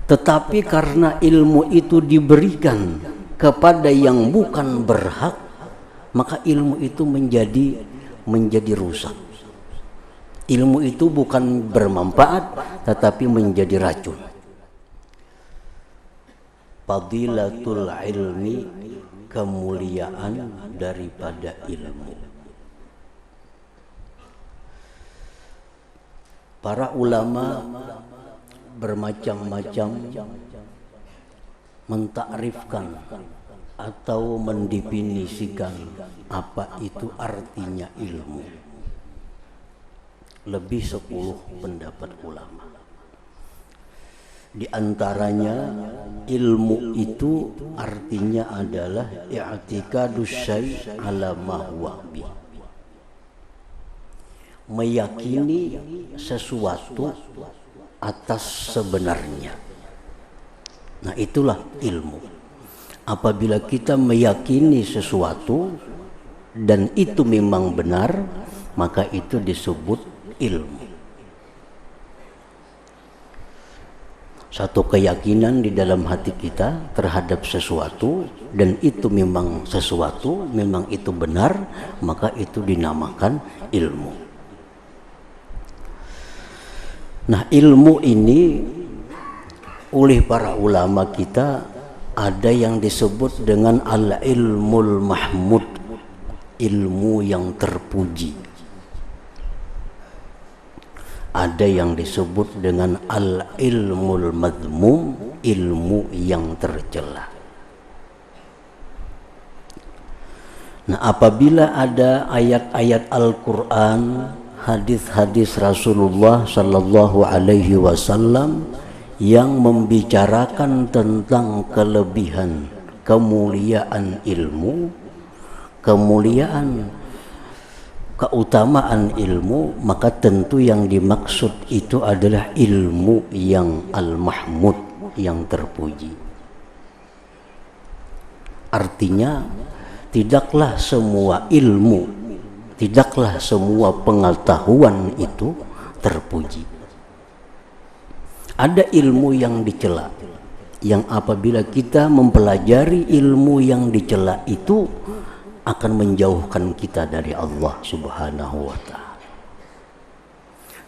Tetapi karena ilmu itu diberikan kepada yang bukan berhak, maka ilmu itu menjadi rusak. Ilmu itu bukan bermanfaat tetapi menjadi racun. Fadilatul ilmi, kemuliaan daripada ilmu. Para ulama bermacam-macam mentakrifkan atau mendefinisikan apa itu artinya ilmu. Lebih 10 pendapat ulama. Di antaranya ilmu itu artinya adalah i'tikadus syai' ala ma huwa bi. Meyakini sesuatu atas sebenarnya. Nah, itulah ilmu. Apabila kita meyakini sesuatu dan itu memang benar, maka itu disebut ilmu. Satu keyakinan di dalam hati kita terhadap sesuatu dan itu memang sesuatu, memang itu benar, maka itu dinamakan ilmu. Nah, ilmu ini oleh para ulama kita ada yang disebut dengan al-ilmul mahmud, ilmu yang terpuji. Ada yang disebut dengan al-ilmul madmum, ilmu yang tercela. Nah, apabila ada ayat-ayat Al-Quran, hadis-hadis Rasulullah sallallahu alaihi wasallam yang membicarakan tentang kelebihan, kemuliaan ilmu, kemuliaan, keutamaan ilmu, maka tentu yang dimaksud itu adalah ilmu yang al-mahmud, yang terpuji. Artinya tidaklah semua ilmu, tidaklah semua pengetahuan itu terpuji. Ada ilmu yang dicela, yang apabila kita mempelajari ilmu yang dicela itu akan menjauhkan kita dari Allah Subhanahu wa ta'ala.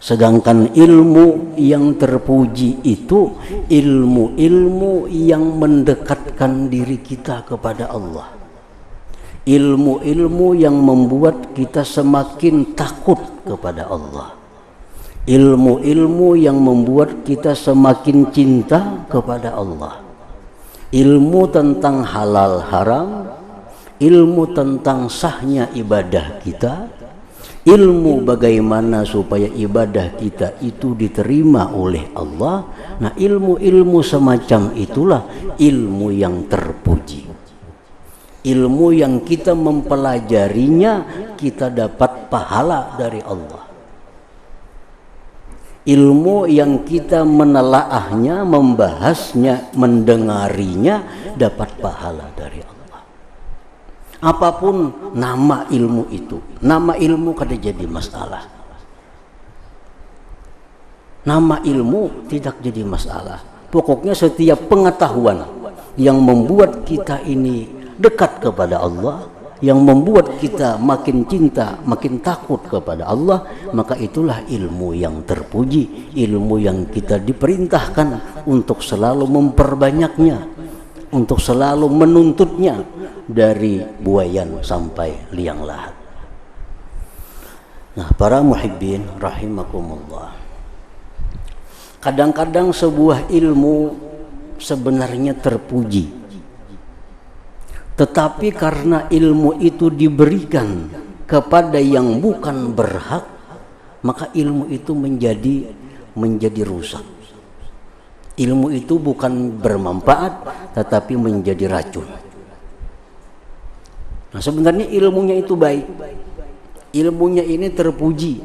Sedangkan ilmu yang terpuji itu ilmu-ilmu yang mendekatkan diri kita kepada Allah. Ilmu-ilmu yang membuat kita semakin takut kepada Allah. Ilmu-ilmu yang membuat kita semakin cinta kepada Allah. Ilmu tentang halal haram, ilmu tentang sahnya ibadah kita, ilmu bagaimana supaya ibadah kita itu diterima oleh Allah. Nah, ilmu-ilmu semacam itulah ilmu yang terpuji. Ilmu yang kita mempelajarinya, kita dapat pahala dari Allah. Ilmu yang kita menelaahnya, membahasnya, mendengarinya, dapat pahala dari Allah. Apapun nama ilmu itu, nama ilmu kada jadi masalah. Nama ilmu tidak jadi masalah. Pokoknya setiap pengetahuan yang membuat kita ini dekat kepada Allah, yang membuat kita makin cinta, makin takut kepada Allah, maka itulah ilmu yang terpuji, ilmu yang kita diperintahkan untuk selalu memperbanyaknya, untuk selalu menuntutnya dari buayan sampai liang lahat. Nah, para muhibbin rahimakumullah, kadang-kadang sebuah ilmu sebenarnya terpuji, tetapi karena ilmu itu diberikan kepada yang bukan berhak, maka ilmu itu menjadi rusak. Ilmu itu bukan bermanfaat tetapi menjadi racun. Nah, sebenarnya ilmunya itu baik, ilmunya ini terpuji,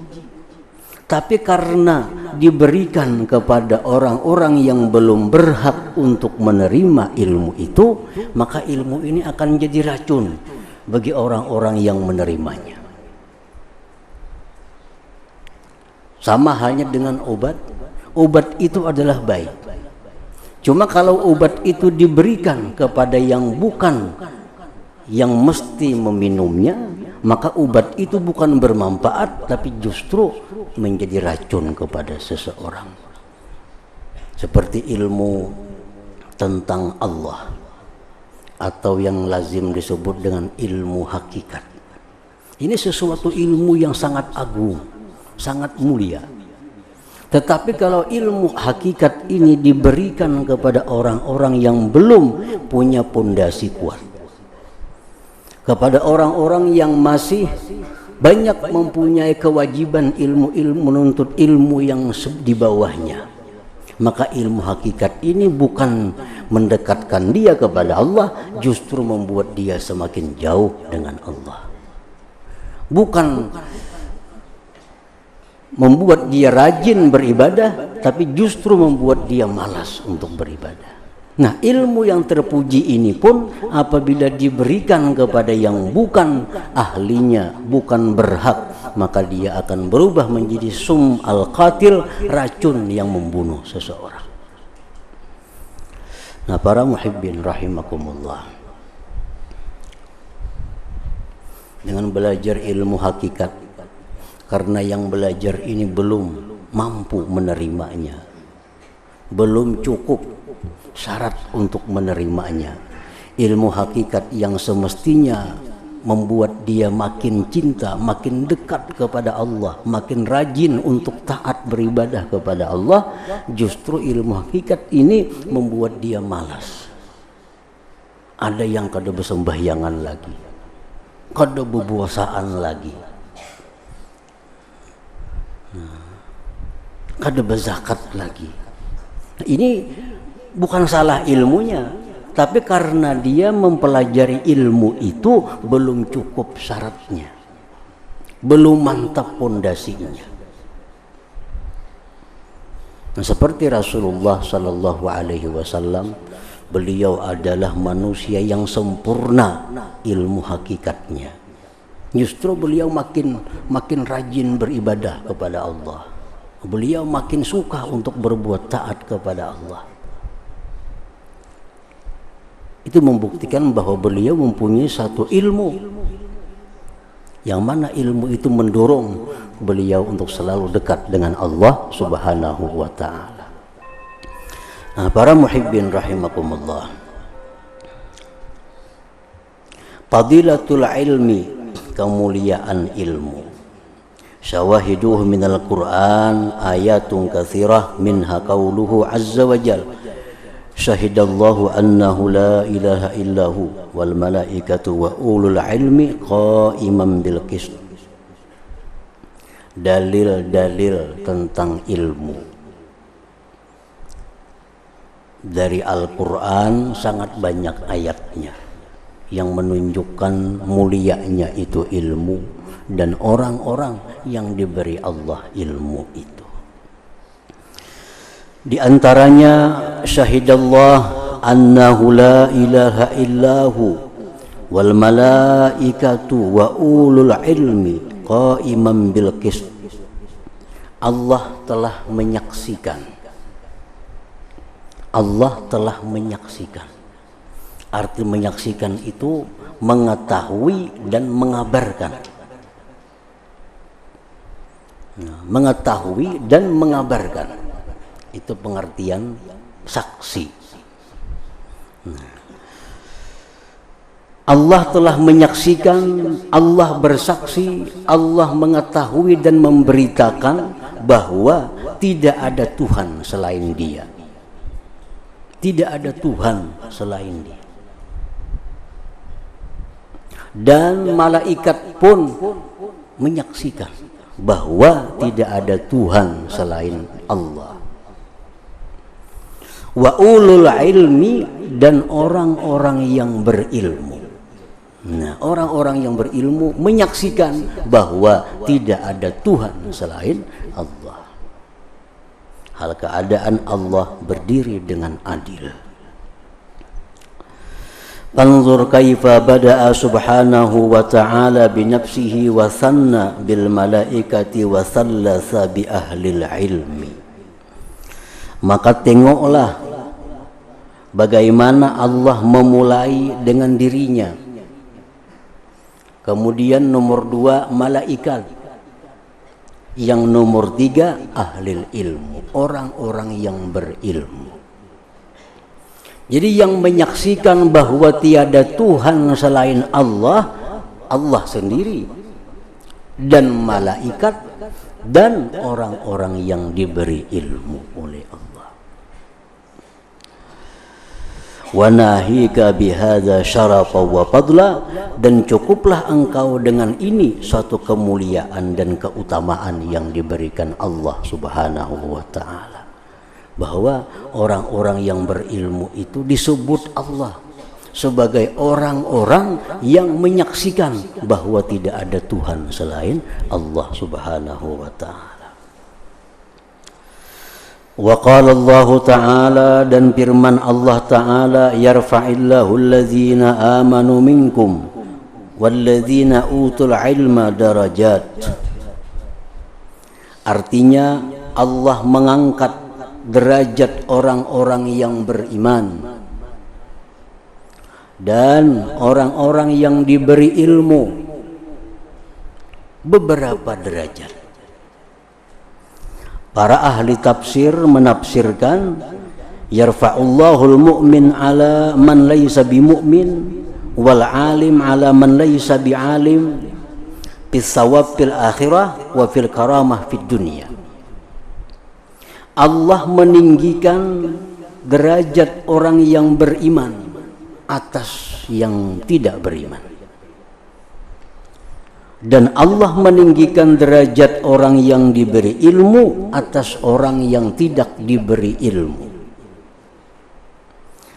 tapi karena diberikan kepada orang-orang yang belum berhak untuk menerima ilmu itu, maka ilmu ini akan jadi racun bagi orang-orang yang menerimanya. Sama halnya dengan obat. Obat itu adalah baik, Cuma kalau obat itu diberikan kepada yang bukan yang mesti meminumnya, maka obat itu bukan bermanfaat tapi justru menjadi racun kepada seseorang. Seperti ilmu tentang Allah atau yang lazim disebut dengan ilmu hakikat. Ini sesuatu ilmu yang sangat agung, sangat mulia. Tetapi kalau ilmu hakikat ini diberikan kepada orang-orang yang belum punya pondasi kuat, kepada orang-orang yang masih banyak mempunyai kewajiban ilmu-ilmu, menuntut ilmu yang di bawahnya, maka ilmu hakikat ini bukan mendekatkan dia kepada Allah, justru membuat dia semakin jauh dengan Allah. Bukan membuat dia rajin beribadah, tapi justru membuat dia malas untuk beribadah. Nah, ilmu yang terpuji ini pun apabila diberikan kepada yang bukan ahlinya, bukan berhak, maka dia akan berubah menjadi sum al-qatil, racun yang membunuh seseorang. Nah, para muhibbin rahimakumullah, dengan belajar ilmu hakikat, karena yang belajar ini belum mampu menerimanya, belum cukup syarat untuk menerimanya. Ilmu hakikat yang semestinya membuat dia makin cinta, makin dekat kepada Allah, makin rajin untuk taat beribadah kepada Allah, justru ilmu hakikat ini membuat dia malas. Ada yang kada bersembahyangan lagi, kada bepuasaan lagi, kada berzakat lagi. Nah, ini bukan salah ilmunya, tapi karena dia mempelajari ilmu itu belum cukup syaratnya, belum mantap pondasinya. Nah, seperti Rasulullah Sallallahu Alaihi Wasallam, beliau adalah manusia yang sempurna ilmu hakikatnya. Justru beliau makin rajin beribadah kepada Allah. Beliau makin suka untuk berbuat taat kepada Allah. Itu membuktikan bahwa beliau mempunyai satu ilmu, yang mana ilmu itu mendorong beliau untuk selalu dekat dengan Allah Subhanahu wa ta'ala. Nah, para muhibbin rahimakumullah, fadilatul ilmi, kemuliaan ilmu. Syawahiduhu minal Qur'an ayatun katsirah minha qauluhu azza wa jal, syahidallahu annahu la ilaha illahu wal malaikatu wa ulul ilmi qa'iman bil qist. Dalil-dalil tentang ilmu dari Al-Quran sangat banyak ayatnya yang menunjukkan mulianya itu ilmu dan orang-orang yang diberi Allah ilmu itu. Di antaranya syahidallah annahu la ilaha illahu wal malaikatu wa ulul ilmi qa'iman bil qist. Allah telah menyaksikan. Allah telah menyaksikan. Arti menyaksikan itu mengetahui dan mengabarkan. Nah, mengetahui dan mengabarkan, itu pengertian saksi. Nah, Allah telah menyaksikan, Allah bersaksi, Allah mengetahui dan memberitakan bahwa tidak ada Tuhan selain Dia. Tidak ada Tuhan selain Dia. Dan malaikat pun menyaksikan bahwa tidak ada Tuhan selain Allah. Wa ulul ilmi, dan orang-orang yang berilmu. Nah, orang-orang yang berilmu menyaksikan bahwa tidak ada Tuhan selain Allah. Hal keadaan Allah berdiri dengan adil. Anzur kaifa bada'a subhanahu wa ta'ala binafsihi wa sanna bil malaikati wa sallasa bi ahlil ilmi. Maka tengoklah bagaimana Allah memulai dengan dirinya. Kemudian nomor 2 malaikat. Yang nomor 3 ahlil ilmu, orang-orang yang berilmu. Jadi yang menyaksikan bahwa tiada Tuhan selain Allah, Allah sendiri dan malaikat dan orang-orang yang diberi ilmu oleh Allah. Wa nahika bihadza syarafa wa fadla, dan cukuplah engkau dengan ini suatu kemuliaan dan keutamaan yang diberikan Allah Subhanahu wa taala, bahwa orang-orang yang berilmu itu disebut Allah sebagai orang-orang yang menyaksikan bahwa tidak ada Tuhan selain Allah Subhanahu wa taala. Wa qala Allah Ta'ala, dan firman Allah Ta'ala, yarfa'illahu alladhina amanu minkum walladhina utul ilma darajat. Artinya Allah mengangkat derajat orang-orang yang beriman dan orang-orang yang diberi ilmu beberapa derajat. Para ahli tafsir menafsirkan yarfa'ullahul mu'min ala man laysa bimu'min wal alim ala man laysa bi'alim fis sawab fil akhirah wa fil karamah fid dunya. Allah meninggikan derajat orang yang beriman atas yang tidak beriman, dan Allah meninggikan derajat orang yang diberi ilmu atas orang yang tidak diberi ilmu,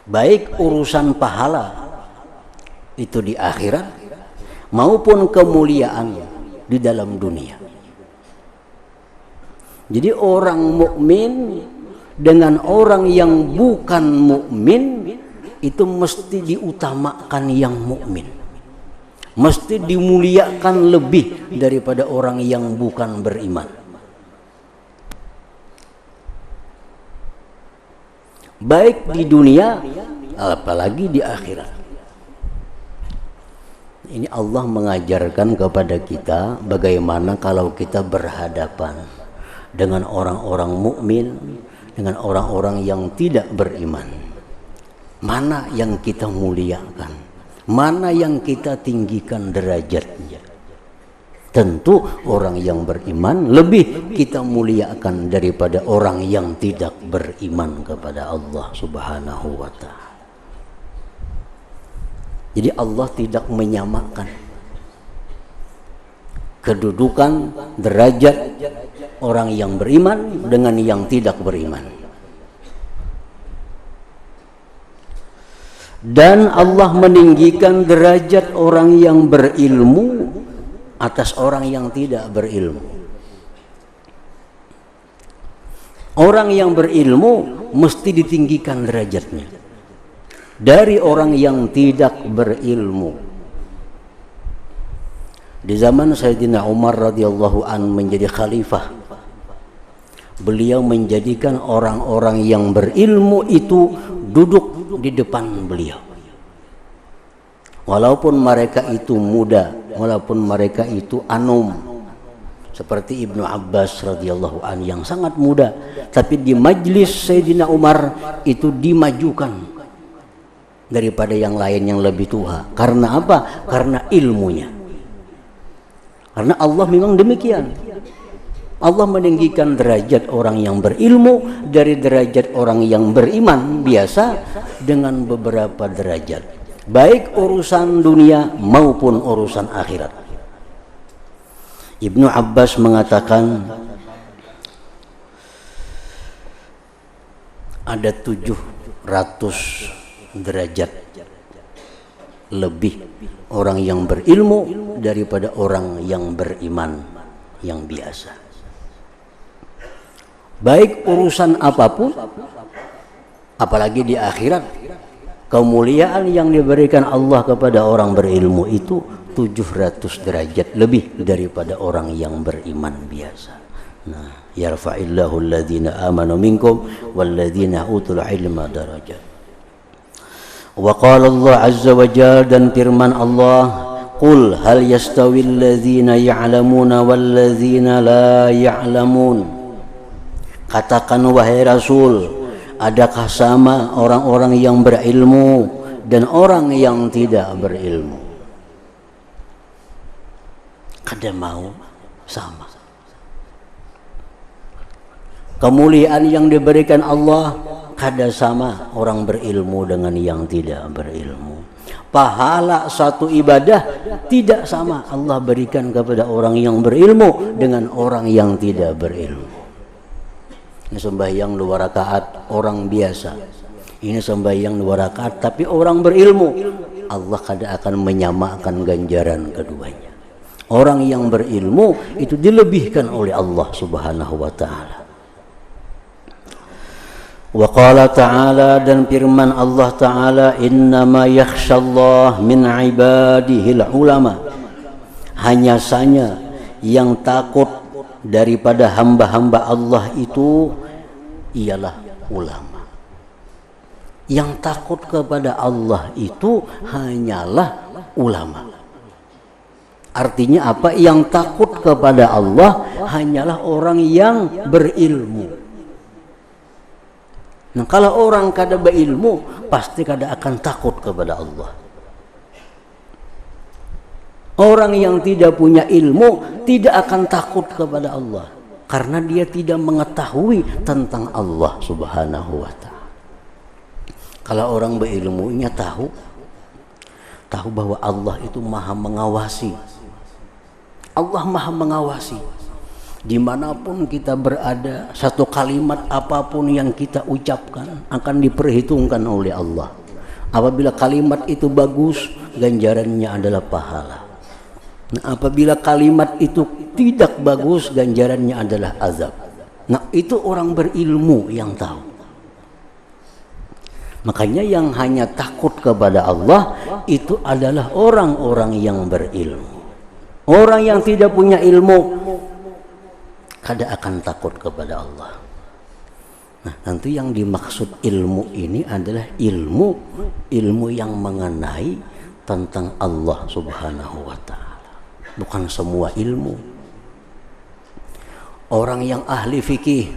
baik urusan pahala itu di akhirat maupun kemuliaan di dalam dunia. Jadi orang mukmin dengan orang yang bukan mukmin itu mesti diutamakan yang mukmin, mesti dimuliakan lebih daripada orang yang bukan beriman. Baik di dunia apalagi di akhirat. Ini Allah mengajarkan kepada kita bagaimana kalau kita berhadapan dengan orang-orang mukmin, dengan orang-orang yang tidak beriman. Mana yang kita muliakan, mana yang kita tinggikan derajatnya. Tentu orang yang beriman lebih kita muliakan daripada orang yang tidak beriman kepada Allah Subhanahu wa ta'ala. Jadi Allah tidak menyamakan kedudukan derajat orang yang beriman dengan yang tidak beriman. Dan Allah meninggikan derajat orang yang berilmu atas orang yang tidak berilmu. Orang yang berilmu mesti ditinggikan derajatnya dari orang yang tidak berilmu. Di zaman Sayyidina Umar radhiyallahu an menjadi khalifah, beliau menjadikan orang-orang yang berilmu itu duduk di depan beliau. Walaupun mereka itu muda, walaupun mereka itu anum, seperti Ibnu Abbas radhiyallahu an yang sangat muda, tapi di majlis Sayyidina Umar itu dimajukan daripada yang lain yang lebih tua. Karena apa? Karena ilmunya. Karena Allah memang demikian. Allah meninggikan derajat orang yang berilmu dari derajat orang yang beriman biasa dengan beberapa derajat, baik urusan dunia maupun urusan akhirat. Ibnu Abbas mengatakan ada 700 derajat lebih orang yang berilmu daripada orang yang beriman yang biasa. Baik urusan apapun, apalagi di akhirat, kemuliaan yang diberikan Allah kepada orang berilmu itu 700 derajat lebih daripada orang yang beriman biasa. Nah, yarfa'illahu alladhina amanu minkum walladzina utul ilma darajat. Wa qala Allah azza wa jalla, dan firman Allah, qul hal yastawil ladzina ya'lamuna wal ladzina la ya'lamun. Katakan wahai Rasul, adakah sama orang-orang yang berilmu dan orang yang tidak berilmu? Kada mau sama. Kemuliaan yang diberikan Allah kada sama orang berilmu dengan yang tidak berilmu. Pahala satu ibadah tidak sama Allah berikan kepada orang yang berilmu dengan orang yang tidak berilmu. Ini sembahyang 2 rakaat orang biasa, ini sembahyang 2 rakaat tapi orang berilmu, Allah kada akan menyamakan ganjaran keduanya. Orang yang berilmu itu dilebihkan oleh Allah Subhanahu wa ta'ala. Wa qala ta'ala, dan firman Allah ta'ala, innama yakhshallah min ibadihil ulama. Hanya saja yang takut daripada hamba-hamba Allah itu ialah ulama. Yang takut kepada Allah itu hanyalah ulama. Artinya apa? Yang takut kepada Allah hanyalah orang yang berilmu. Nah, kalau orang kada berilmu, pasti kada akan takut kepada Allah. Orang yang tidak punya ilmu tidak akan takut kepada Allah, karena dia tidak mengetahui tentang Allah Subhanahu wa ta'ala. Kalau orang berilmunya tahu bahwa Allah itu maha mengawasi. Allah maha mengawasi. Dimanapun kita berada, satu kalimat apapun yang kita ucapkan akan diperhitungkan oleh Allah. Apabila kalimat itu bagus, ganjarannya adalah pahala. Nah, apabila kalimat itu tidak bagus, ganjarannya adalah azab. Nah, itu orang berilmu yang tahu. Makanya yang hanya takut kepada Allah itu adalah orang-orang yang berilmu. Orang yang tidak punya ilmu kada akan takut kepada Allah. Nah, nanti yang dimaksud ilmu ini adalah ilmu yang mengenai tentang Allah Subhanahu wa ta'ala. Bukan semua ilmu. Orang yang ahli fikih,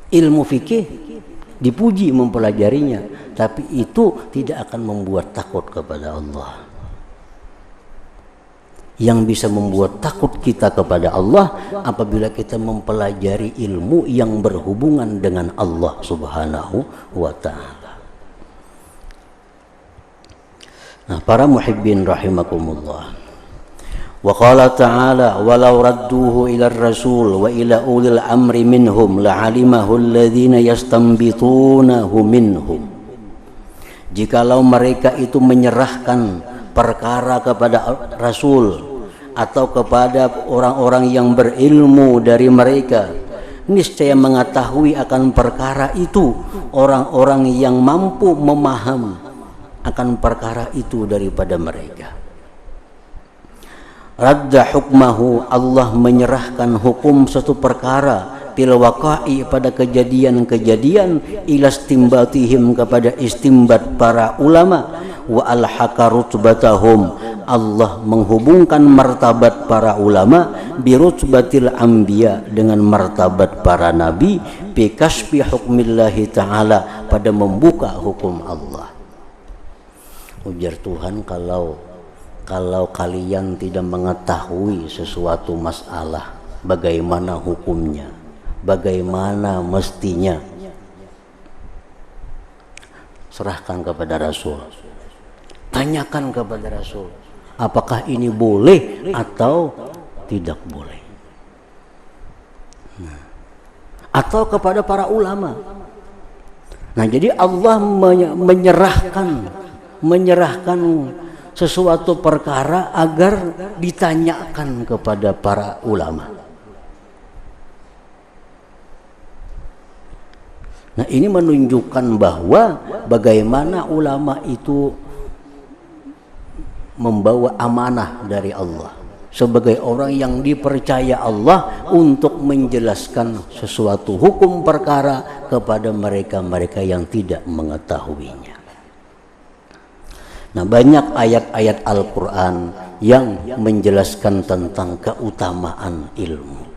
ilmu fikih dipuji mempelajarinya, tapi itu tidak akan membuat takut kepada Allah. Yang bisa membuat takut kita kepada Allah apabila kita mempelajari ilmu yang berhubungan dengan Allah Subhanahu wa ta'ala. Nah, para muhibbin rahimakumullah. Wa qala ta'ala, walau radduhu ila rasul wa ila ulil amri minhum la'alimahu alladhina yastanbitunahu minhum. Jikalau mereka itu menyerahkan perkara kepada Rasul atau kepada orang-orang yang berilmu dari mereka, niscaya mengetahui akan perkara itu orang-orang yang mampu memaham akan perkara itu daripada mereka. Radda hukmahu, Allah menyerahkan hukum satu perkara fil waqa'i, pada kejadian-kejadian, ila istimbatihim, kepada istimbat para ulama, wa alhaqa rutbatahum, Allah menghubungkan martabat para ulama bi rutbatil anbiya, dengan martabat para nabi, bi kasfi hukmillahi ta'ala, pada membuka hukum Allah. Ujar Tuhan, kalau kalian tidak mengetahui sesuatu masalah, bagaimana hukumnya, bagaimana mestinya, serahkan kepada Rasul. Tanyakan kepada Rasul, apakah ini boleh atau tidak boleh. Nah, atau kepada para ulama. Nah, jadi Allah menyerahkan sesuatu perkara agar ditanyakan kepada para ulama. Nah, ini menunjukkan bahwa bagaimana ulama itu membawa amanah dari Allah sebagai orang yang dipercaya Allah untuk menjelaskan sesuatu hukum perkara kepada mereka-mereka yang tidak mengetahuinya. Nah, banyak ayat-ayat Al-Quran yang menjelaskan tentang keutamaan ilmu.